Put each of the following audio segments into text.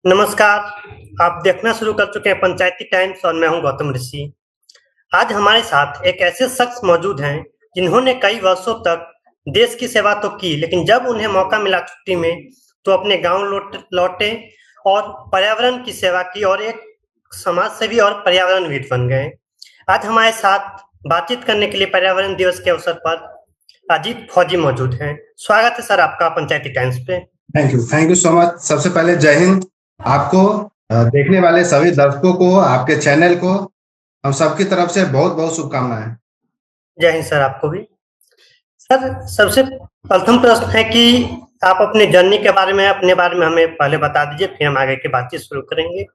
नमस्कार। आप देखना शुरू कर चुके हैं पंचायती टाइम्स और मैं हूं गौतम ऋषि। आज हमारे साथ एक ऐसे शख्स मौजूद हैं जिन्होंने कई वर्षों तक देश की सेवा तो की, लेकिन जब उन्हें मौका मिला छुट्टी में तो अपने गांव लौटे और पर्यावरण की सेवा की और एक समाज सेवी और पर्यावरणविद बन गए। आज हमारे साथ बातचीत करने के लिए पर्यावरण दिवस के अवसर पर अजीत फौजी मौजूद हैं। स्वागत है सर आपका पंचायती टाइम्स पे। Thank you so much. सबसे पहले जय हिंद आपको, देखने वाले सभी दर्शकों को, आपके चैनल को हम सबकी तरफ से बहुत बहुत शुभकामनाएं। जय हिंद सर आपको भी। सर, सबसे प्रथम प्रश्न है कि आप अपने जर्नी के बारे में, अपने बारे में हमें पहले बता दीजिए, फिर हम आगे की बातचीत शुरू करेंगे।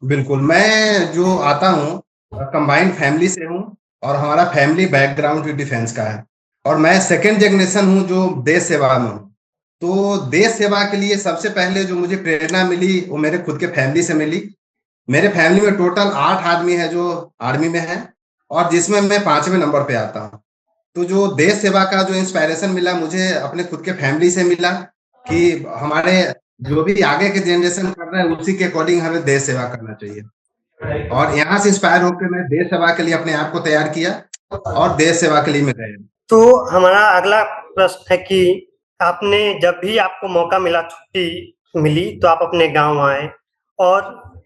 बिल्कुल, मैं जो आता हूँ कंबाइंड फैमिली से हूँ और हमारा फैमिली बैकग्राउंड भी डिफेंस का है और मैं सेकेंड जनरेशन हूँ जो देश सेवा में हूँ। तो देश सेवा के लिए सबसे पहले जो मुझे प्रेरणा मिली वो मेरे खुद के फैमिली से मिली। मेरे फैमिली में टोटल 8 आदमी है जो आर्मी में है और जिसमें मैं 5वें नंबर पे आता हूँ। तो जो देश सेवा का जो इंस्पायरेशन मिला मुझे अपने खुद के फैमिली से मिला कि हमारे जो भी आगे के जनरेशन कर रहे हैं उसी के अकॉर्डिंग हमें देश सेवा करना चाहिए और यहाँ से इंस्पायर होकर मैं देश सेवा के लिए अपने आप को तैयार किया और देश सेवा के लिए मैं गया। तो हमारा अगला प्रश्न है कि आपने जब भी आपको मौका मिला, छुट्टी मिली, तो आप अपने गांव आए और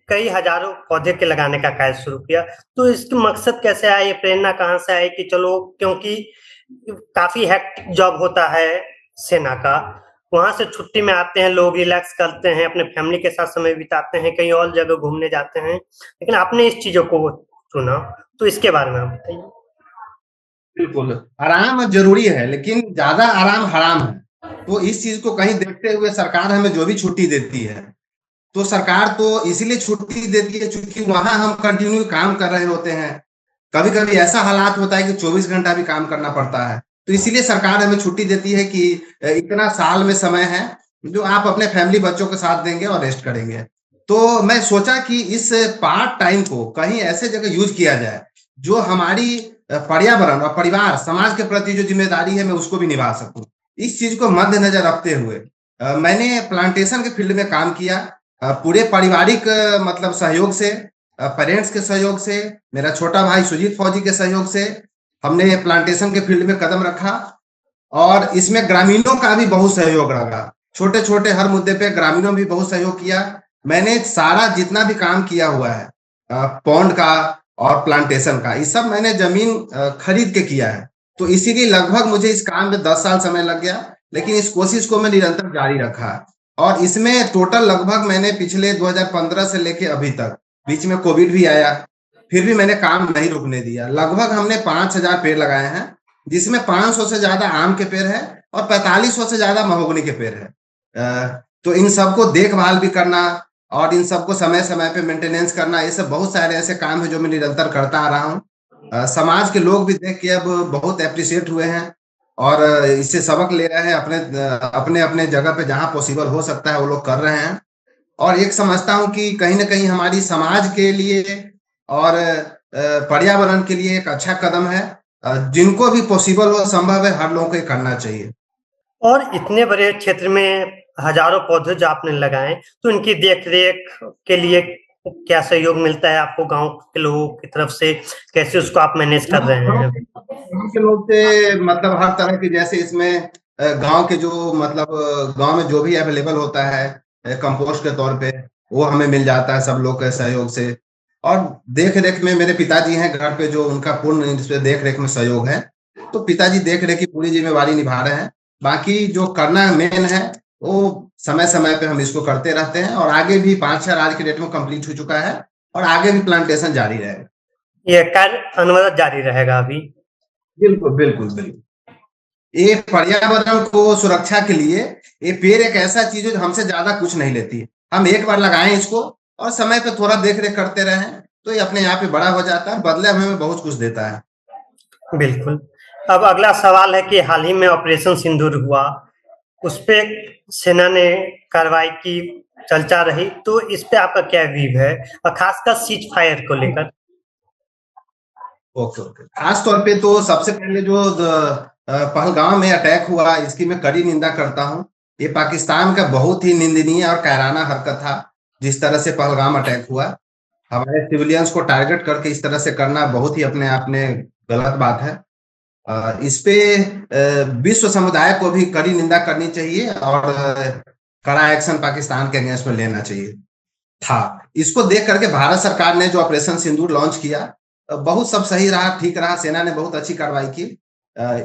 कई हजारों पौधे के लगाने का कार्य शुरू किया। तो इसका मकसद कैसे आया, ये प्रेरणा कहाँ से आई कि चलो, क्योंकि काफी हेक्टिक जॉब होता है सेना का, वहां से छुट्टी में आते हैं लोग, रिलैक्स करते हैं, अपने फैमिली के साथ समय बिताते हैं, कहीं और जगह घूमने जाते हैं, लेकिन आपने इस चीजों को चुना, तो इसके बारे में आप बताइए। बिल्कुल, आराम जरूरी है लेकिन ज्यादा आराम हराम है। तो इस चीज को कहीं देखते हुए सरकार हमें जो भी छुट्टी देती है तो सरकार तो इसीलिए छुट्टी देती है क्योंकि वहां हम कंटिन्यू काम कर रहे होते हैं। कभी कभी ऐसा हालात होता है कि 24 घंटा भी काम करना पड़ता है, तो इसीलिए सरकार हमें छुट्टी देती है कि इतना साल में समय है जो आप अपने फैमिली बच्चों के साथ देंगे और रेस्ट करेंगे। तो मैं सोचा कि इस पार्ट टाइम को कहीं ऐसे जगह यूज किया जाए जो हमारी पर्यावरण और परिवार समाज के प्रति जो जिम्मेदारी है मैं उसको भी निभा सकूं। इस चीज को मद्देनजर रखते हुए मैंने प्लांटेशन के फील्ड में काम किया। पूरे पारिवारिक मतलब सहयोग से, पेरेंट्स के सहयोग से, मेरा छोटा भाई सुजीत फौजी के सहयोग से हमने प्लांटेशन के फील्ड में कदम रखा और इसमें ग्रामीणों का भी बहुत सहयोग रहा। छोटे छोटे हर मुद्दे पे ग्रामीणों भी बहुत सहयोग किया। मैंने सारा जितना भी काम किया हुआ है पौंड का और प्लांटेशन का, ये सब मैंने जमीन खरीद के किया है। तो इसीलिए लगभग मुझे इस काम में 10 साल समय लग गया, लेकिन इस कोशिश को मैं निरंतर जारी रखा और इसमें टोटल लगभग मैंने पिछले 2015 से लेके अभी तक, बीच में कोविड भी आया, फिर भी मैंने काम नहीं रुकने दिया। लगभग हमने 5000 पेड़ लगाए हैं जिसमें 500 से ज्यादा आम के पेड़ है और 4500 से ज्यादा महोगनी के पेड़ है। तो इन सबको देखभाल भी करना और इन सबको समय समय पे मेंटेनेंस करना, ये सब बहुत सारे ऐसे काम है जो मैं निरंतर करता आ रहा हूँ। समाज के लोग भी देख के अब बहुत अप्रिशिएट हुए हैं और इससे सबक ले रहे हैं। अपने अपने जगह पे जहाँ पॉसिबल हो सकता है वो लोग कर रहे हैं और एक समझता हूँ कि कहीं ना कहीं हमारी समाज के लिए और पर्यावरण के लिए एक अच्छा कदम है। जिनको भी पॉसिबल हो, संभव है, हर लोगों को करना चाहिए। और इतने बड़े क्षेत्र में हजारों पौधे जो आपने लगाए, तो इनकी देख रेख के लिए क्या सहयोग मिलता है आपको गांव के लोगों की तरफ से? कैसे उसको आप मैनेज कर रहे हैं? गांव के लोग से मतलब हर तरह की, जैसे इसमें गांव के जो मतलब गांव में जो भी अवेलेबल होता है कंपोस्ट के तौर पे वो हमें मिल जाता है सब लोग के सहयोग से। और देख रेख में मेरे पिताजी हैं घर पे जो उनका पूर्ण इस पे देख रेख में सहयोग है, तो पिताजी देख रेख की पूरी जिम्मेवारी निभा रहे हैं। बाकी जो करना मेन है वो समय समय पे हम इसको करते रहते हैं और आगे भी 5-6 आज के डेट में कंप्लीट हो चुका है और आगे भी प्लांटेशन जारी रहेगा। ये कार्य अनवरत जारी रहेगा अभी? बिल्कुल बिल्कुल बिल्कुल। ये पर्यावरण को सुरक्षा के लिए ये पेड़ एक ऐसा चीज है जो हमसे ज्यादा कुछ नहीं लेती है। हम एक बार लगाएं इसको और समय पे थोड़ा देख रेख करते रहें तो ये अपने यहाँ पे बड़ा हो जाता है, बदले हमें बहुत कुछ देता है। बिल्कुल। अब अगला सवाल है कि हाल ही में ऑपरेशन सिंदूर हुआ, उस पे सेना ने कार्रवाई की, चर्चा रही, तो इस पे आपका क्या व्यू है, और खासकर सीज फायर को लेकर? ओके ओके, खास तौर पे तो सबसे पहले जो पहलगाम में अटैक हुआ इसकी मैं कड़ी निंदा करता हूँ। ये पाकिस्तान का बहुत ही निंदनीय और कायराना हरकत था। जिस तरह से पहलगाम अटैक हुआ, हमारे सिविलियंस को टारगेट करके इस तरह से करना बहुत ही अपने आप में गलत बात है। इस पे विश्व समुदाय को भी कड़ी निंदा करनी चाहिए और कड़ा एक्शन पाकिस्तान के अगेंस्ट में लेना चाहिए था। इसको देख करके भारत सरकार ने जो ऑपरेशन सिंदूर लॉन्च किया, बहुत सब सही रहा, ठीक रहा, सेना ने बहुत अच्छी कार्रवाई की।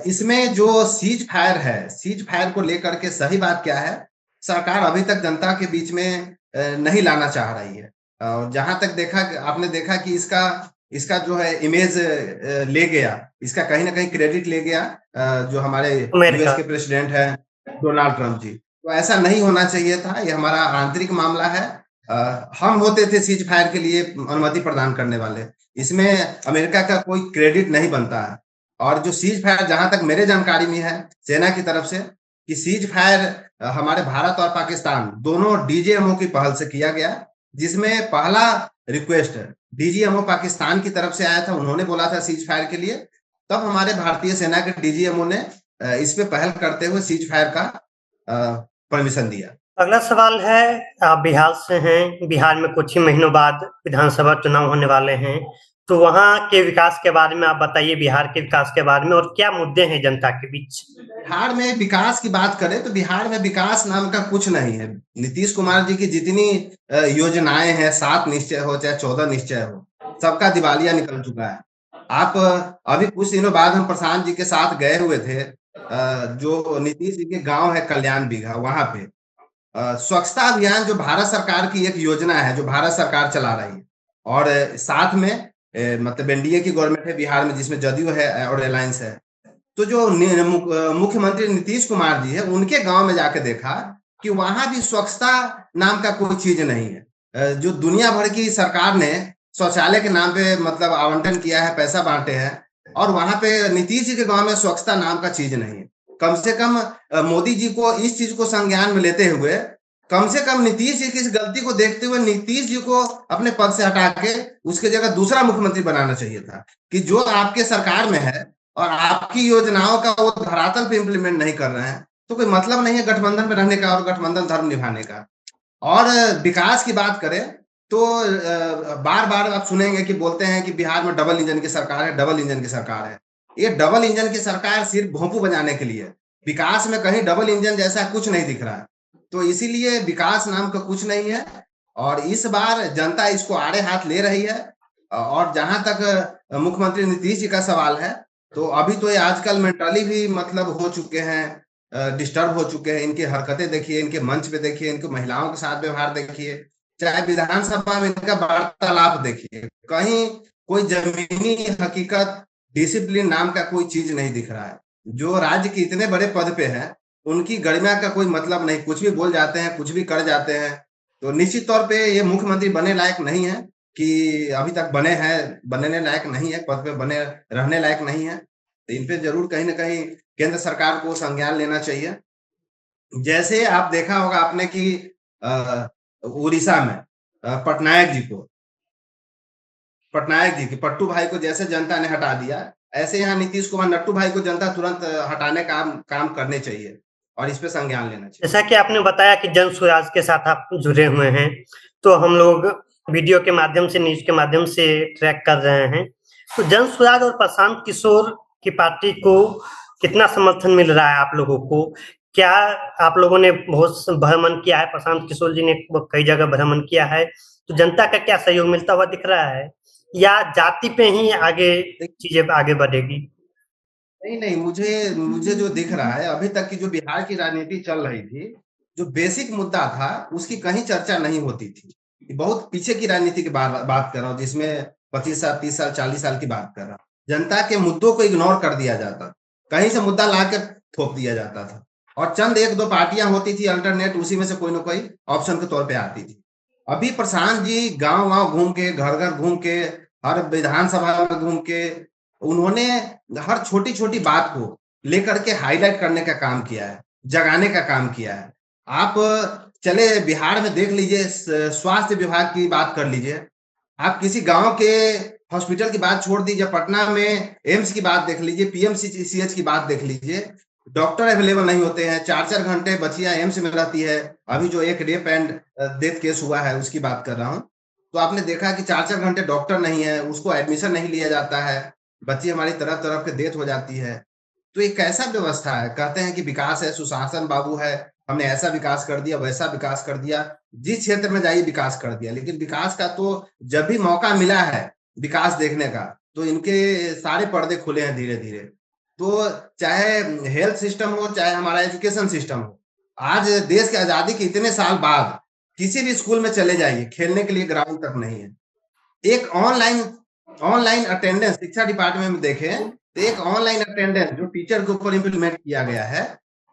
इसमें जो सीज फायर है, सीज फायर को लेकर के सही बात क्या है, सरकार अभी तक जनता के बीच में नहीं लाना चाह रही है। जहां तक आपने देखा कि इसका जो है इमेज ले गया, इसका कहीं ना कहीं क्रेडिट ले गया जो हमारे यूएस अमेरिका। के प्रेसिडेंट हैं डोनाल्ड ट्रंप जी। तो ऐसा नहीं होना चाहिए था, ये हमारा आंतरिक मामला है। हम होते थे सीज फायर के लिए अनुमति प्रदान करने वाले, इसमें अमेरिका का कोई क्रेडिट नहीं बनता है। और जो सीज फायर, जहां तक मेरे जानकारी में है सेना की तरफ से, कि सीज फायर हमारे भारत और पाकिस्तान दोनों डीजीएमओ की पहल से किया गया, जिसमें पहला रिक्वेस्ट डीजीएमओ पाकिस्तान की तरफ से आया था, उन्होंने बोला था सीज फायर के लिए। तब हमारे भारतीय सेना के डीजीएमओ ने इस पे पहल करते हुए सीज फायर का परमिशन दिया। अगला सवाल है, आप बिहार से हैं, बिहार में कुछ ही महीनों बाद विधानसभा चुनाव होने वाले हैं, तो वहाँ के विकास के बारे में आप बताइए, बिहार के विकास के बारे में, और क्या मुद्दे हैं जनता के बीच? बिहार में विकास की बात करें तो बिहार में विकास नाम का कुछ नहीं है। नीतीश कुमार जी की जितनी योजनाएं हैं, 7 निश्चय हो चाहे 14 निश्चय हो, सबका दिवालिया निकल चुका है। आप अभी कुछ दिनों बाद हम प्रशांत जी के साथ गए हुए थे, जो नीतीश जी के गांव है कल्याण बीघा, वहां पे स्वच्छता अभियान जो भारत सरकार की एक योजना है, जो भारत सरकार चला रही है, और साथ में मतलब एनडीए की गवर्नमेंट है बिहार में, जिसमें जदयू है और अलायंस है। तो जो मुख्यमंत्री नीतीश कुमार जी है, उनके गांव में जाके देखा कि वहां भी स्वच्छता नाम का कोई चीज नहीं है। जो दुनिया भर की सरकार ने शौचालय के नाम पे मतलब आवंटन किया है, पैसा बांटे हैं, और वहां पे नीतीश जी के गांव में स्वच्छता नाम का चीज नहीं है। कम से कम मोदी जी को इस चीज को संज्ञान में लेते हुए, कम से कम नीतीश जी की इस गलती को देखते हुए नीतीश जी को अपने पद से हटा के उसके जगह दूसरा मुख्यमंत्री बनाना चाहिए था, कि जो आपके सरकार में है और आपकी योजनाओं का वो धरातल पे इम्प्लीमेंट नहीं कर रहे हैं, तो कोई मतलब नहीं है गठबंधन में रहने का और गठबंधन धर्म निभाने का। और विकास की बात करें तो बार बार आप सुनेंगे कि बोलते हैं कि बिहार में डबल इंजन की सरकार है, डबल इंजन की सरकार है। ये डबल इंजन की सरकार सिर्फ भोंपू बजाने के लिए, विकास में कहीं डबल इंजन जैसा कुछ नहीं दिख रहा है। तो इसीलिए विकास नाम का कुछ नहीं है, और इस बार जनता इसको आड़े हाथ ले रही है। और जहां तक मुख्यमंत्री नीतीश जी का सवाल है, तो अभी तो ये आजकल मेंटली भी मतलब हो चुके हैं, डिस्टर्ब हो चुके हैं। इनकी हरकतें देखिए, इनके मंच पे देखिए, इनके महिलाओं के साथ व्यवहार देखिए, चाहे विधानसभा में इनका वार्तालाप देखिए, कहीं कोई जमीनी हकीकत, डिसिप्लिन नाम का कोई चीज नहीं दिख रहा है। जो राज्य के इतने बड़े पद पे है, उनकी गरिमा का कोई मतलब नहीं, कुछ भी बोल जाते हैं, कुछ भी कर जाते हैं। तो निश्चित तौर पे ये मुख्यमंत्री बनने लायक नहीं है, कि अभी तक बने हैं, बनने लायक नहीं है, पद पे बने रहने लायक नहीं है। तो इन पे जरूर कहीं ना कहीं केंद्र सरकार को संज्ञान लेना चाहिए। जैसे आप देखा होगा आपने कि उड़ीसा में पटनायक जी की पट्टू भाई को जैसे जनता ने हटा दिया, ऐसे यहाँ नीतीश कुमार नट्टू भाई को जनता तुरंत हटाने का काम करने चाहिए और इस पे संज्ञान लेना चाहिए। जैसा कि आपने बताया कि जन स्वराज के साथ आप जुड़े हुए हैं, तो हम लोग वीडियो के माध्यम से, न्यूज के माध्यम से ट्रैक कर रहे हैं, तो जन स्वराज और प्रशांत किशोर की पार्टी को कितना समर्थन मिल रहा है आप लोगों को? क्या आप लोगों ने बहुत भ्रमण किया है, प्रशांत किशोर जी ने कई जगह भ्रमण किया है, तो जनता का क्या सहयोग मिलता हुआ दिख रहा है, या जाति पे ही आगे चीजें आगे बढ़ेगी? नहीं, मुझे जो दिख रहा है, अभी तक की जो बिहार की राजनीति चल रही थी, जो बेसिक मुद्दा था उसकी कहीं चर्चा नहीं होती थी। बहुत पीछे की राजनीति की बात कर रहा हूँ, जिसमें 25 साल, 30 साल, 40 साल की बात कर रहा हूँ। जनता के मुद्दों को इग्नोर कर दिया जाता, कहीं से मुद्दा ला के थोप दिया जाता था, और चंद 1-2 पार्टियां होती थी अल्टरनेट, उसी में से कोई ना कोई ऑप्शन के तौर पे आती थी। अभी प्रशांत जी गांव घूम के, घर घर घूम के, हर विधानसभा में घूम के, उन्होंने हर छोटी-छोटी बात को लेकर के हाईलाइट करने का काम किया है, जगाने का काम किया है। आप चले बिहार में देख लीजिए, स्वास्थ्य विभाग की बात कर लीजिए, आप किसी गांव के हॉस्पिटल की बात छोड़ दीजिए, पटना में एम्स की बात देख लीजिए, पीएमसीएच की बात देख लीजिए, डॉक्टर अवेलेबल नहीं होते हैं, 4-4 घंटे बच्चियां एम्स में रहती है। अभी जो एक रेप एंड डेथ केस हुआ है उसकी बात कर रहा हूँ। तो आपने देखा कि 4-4 घंटे डॉक्टर नहीं है, उसको एडमिशन नहीं लिया जाता है, बच्ची हमारी तरफ-तरफ के डेथ हो जाती है। तो ये कैसा व्यवस्था है? कहते हैं कि विकास है, सुशासन बाबू है, हमने ऐसा विकास कर दिया, वैसा विकास कर दिया, जिस क्षेत्र में जाइए विकास कर दिया। लेकिन विकास का तो जब भी मौका मिला है विकास देखने का, तो इनके सारे पर्दे खुले हैं धीरे-धीरे। तो चाहे हेल्थ सिस्टम हो, चाहे हमारा एजुकेशन सिस्टम हो, आज देश की आज़ादी के इतने साल बाद किसी भी स्कूल में चले जाइए, खेलने के लिए ग्राउंड तक नहीं है। एक ऑनलाइन ऑनलाइन अटेंडेंस शिक्षा डिपार्टमेंट में देखें, तो एक ऑनलाइन अटेंडेंस जो टीचर के ऊपर इम्प्लीमेंट किया गया है,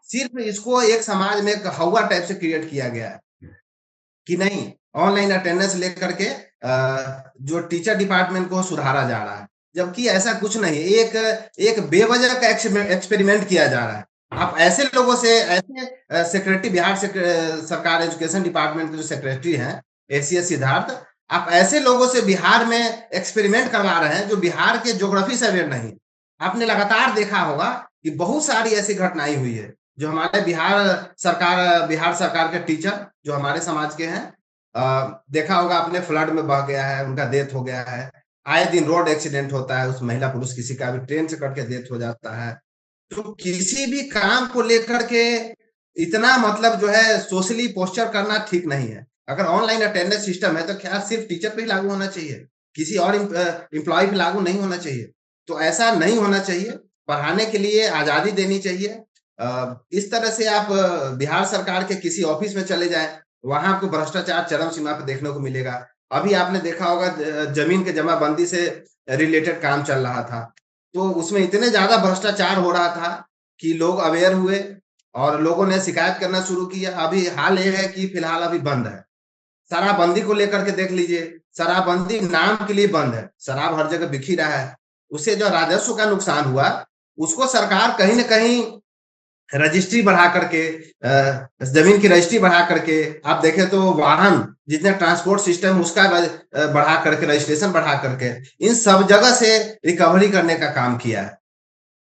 सिर्फ इसको एक समाज में एक हौवा टाइप से क्रिएट किया गया है कि नहीं, ऑनलाइन अटेंडेंस लेकर के जो टीचर डिपार्टमेंट को सुधारा जा रहा है। जबकि ऐसा कुछ नहीं, एक एक बेवजह का एक्सपेरिमेंट किया जा रहा है। आप ऐसे लोगों से ऐसे सेक्रेटरी बिहार सरकार एजुकेशन डिपार्टमेंट के जो सेक्रेटरी हैं, एसीएस सिद्धार्थ, आप ऐसे लोगों से बिहार में एक्सपेरिमेंट करवा रहे हैं जो बिहार के ज्योग्राफी से अवेयर नहीं। आपने लगातार देखा होगा कि बहुत सारी ऐसी घटनाएँ हुई है, जो हमारे बिहार सरकार के टीचर जो हमारे समाज के हैं, देखा होगा आपने फ्लड में बह गया है, उनका डेथ हो गया है। आए दिन रोड एक्सीडेंट होता है, उस महिला पुरुष किसी का भी ट्रेन से कट के डेथ हो जाता है। तो किसी भी काम को लेकर के इतना मतलब जो है सोशली पोस्चर करना ठीक नहीं है। अगर ऑनलाइन अटेंडेंस सिस्टम है तो क्या सिर्फ टीचर पे ही लागू होना चाहिए? किसी और एम्प्लॉयी पे लागू नहीं होना चाहिए? तो ऐसा नहीं होना चाहिए। पढ़ाने के लिए आज़ादी देनी चाहिए। इस तरह से आप बिहार सरकार के किसी ऑफिस में चले जाएँ, वहाँ आपको भ्रष्टाचार चरम सीमा पे देखने को मिलेगा। अभी आपने देखा होगा जमीन के जमाबंदी से रिलेटेड काम चल रहा था। तो उसमें इतने ज़्यादा भ्रष्टाचार हो रहा था कि लोग अवेयर हुए और लोगों ने शिकायत करना शुरू किया। अभी हाल ये है कि फिलहाल अभी बंद है। शराबबंदी को लेकर के देख लीजिए, शराबबंदी नाम के लिए बंद है। शराब हर जगह बिक ही रहा है। उससे जो राजस्व का नुकसान हुआ, उसको सरकार कहीं न कहीं रजिस्ट्री बढ़ा करके जमीन की रजिस्ट्री बढ़ा करके आप देखें तो वाहन जितने ट्रांसपोर्ट सिस्टम उसका बढ़ा करके रजिस्ट्रेशन बढ़ा करके इन सब जगह से रिकवरी करने का काम किया है।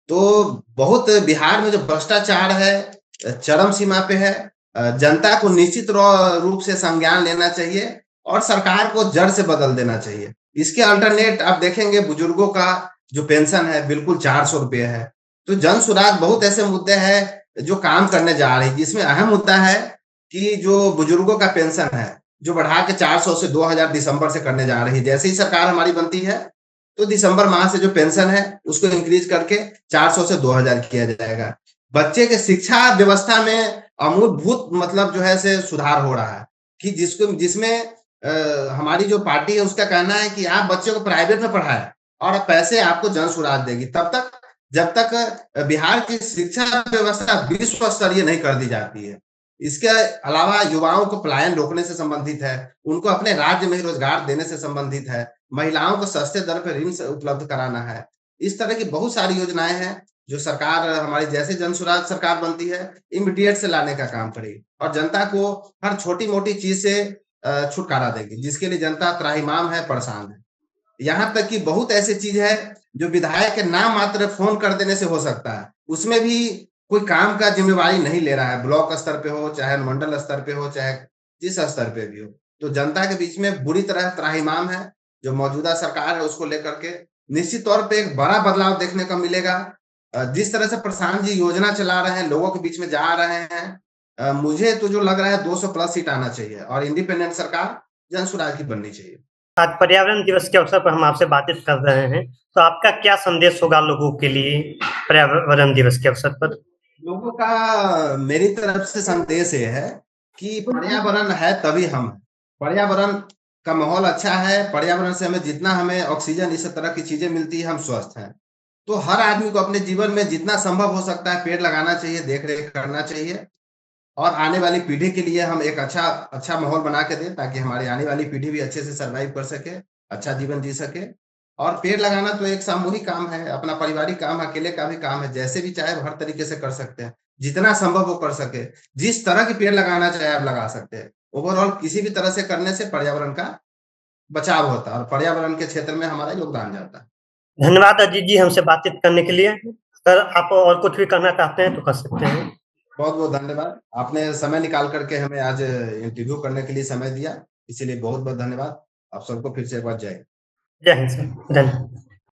तो बहुत बिहार में जो भ्रष्टाचार है चरम सीमा पे है। जनता को निश्चित रूप से संज्ञान लेना चाहिए और सरकार को जड़ से बदल देना चाहिए। इसके अल्टरनेट आप देखेंगे बुजुर्गों का जो पेंशन है बिल्कुल 400 रुपये है। तो जन सुराज बहुत ऐसे मुद्दे हैं जो काम करने जा रही है, जिसमें अहम मुद्दा है कि जो बुजुर्गों का पेंशन है जो बढ़ा के 400 से 2000 दिसंबर से करने जा रही है। जैसे ही सरकार हमारी बनती है तो दिसंबर माह से जो पेंशन है उसको इंक्रीज करके 400 से 2000 किया जाएगा। बच्चे के शिक्षा व्यवस्था में अमूलभूत मतलब जो है से सुधार हो रहा है कि जिसमें हमारी जो पार्टी है उसका कहना है कि आप बच्चे को प्राइवेट में पढ़ाएं और पैसे आपको जन सुराज देगी तब तक जब तक बिहार की शिक्षा व्यवस्था विश्व स्तरीय नहीं कर दी जाती है। इसके अलावा युवाओं को पलायन रोकने से संबंधित है, उनको अपने राज्य में ही रोजगार देने से संबंधित है, महिलाओं को सस्ते दर पर ऋण उपलब्ध कराना है। इस तरह की बहुत सारी योजनाएं हैं जो सरकार हमारी जैसे जनसुराज सरकार बनती है इमीडिएट से लाने का काम करेगी और जनता को हर छोटी-मोटी चीज से छुटकारा देगी, जिसके लिए जनता त्राहिमाम है, परेशान है। यहाँ तक कि बहुत ऐसी चीज है जो विधायक के नाम मात्र फोन कर देने से हो सकता है, उसमें भी कोई काम का जिम्मेवारी नहीं ले रहा है, ब्लॉक स्तर पे हो, चाहे मंडल स्तर पे हो, चाहे जिस स्तर पे भी हो। तो जनता के बीच में बुरी तरह त्राहिमाम है, जो मौजूदा सरकार है उसको लेकर के निश्चित तौर पे एक बड़ा बदलाव देखने को मिलेगा। जिस तरह से प्रशांत जी योजना चला रहे हैं, लोगों के बीच में जा रहे हैं, मुझे तो जो लग रहा है 200 प्लस सीट आना चाहिए और इंडिपेंडेंट सरकार जनसुराज की बननी चाहिए। आज पर्यावरण दिवस के अवसर पर हम आपसे बातचीत कर रहे हैं, तो आपका क्या संदेश होगा लोगों के लिए पर्यावरण दिवस के अवसर पर? लोगों का मेरी तरफ से संदेश ये है कि पर्यावरण है तभी हम हैं। पर्यावरण का माहौल अच्छा है, पर्यावरण से हमें ऑक्सीजन इस तरह की चीजें मिलती है, हम स्वस्थ हैं। तो हर आदमी को अपने जीवन में जितना संभव हो सकता है पेड़ लगाना चाहिए, देख-रेख करना चाहिए और आने वाली पीढ़ी के लिए हम एक अच्छा माहौल बना के दें ताकि हमारी आने वाली पीढ़ी भी अच्छे से सर्वाइव कर सके, अच्छा जीवन जी सके। और पेड़ लगाना तो एक सामूहिक काम है, अपना पारिवारिक काम, अकेले का भी काम है, जैसे भी चाहे हर तरीके से कर सकते हैं। जितना संभव हो कर सके, जिस तरह के पेड़ लगाना चाहे आप लगा सकते हैं। ओवरऑल किसी भी तरह से करने से पर्यावरण का बचाव होता है और पर्यावरण के क्षेत्र में हमारा योगदान जाता है। धन्यवाद अजीत जी हमसे बातचीत करने के लिए। सर आप और कुछ भी कहना चाहते हैं तो कर सकते हैं। बहुत बहुत धन्यवाद, आपने समय निकाल करके हमें आज इंटरव्यू करने के लिए समय दिया, इसीलिए बहुत बहुत धन्यवाद। आप सबको फिर से एक बार जय हिंद। जय हिंद सर, धन्यवाद।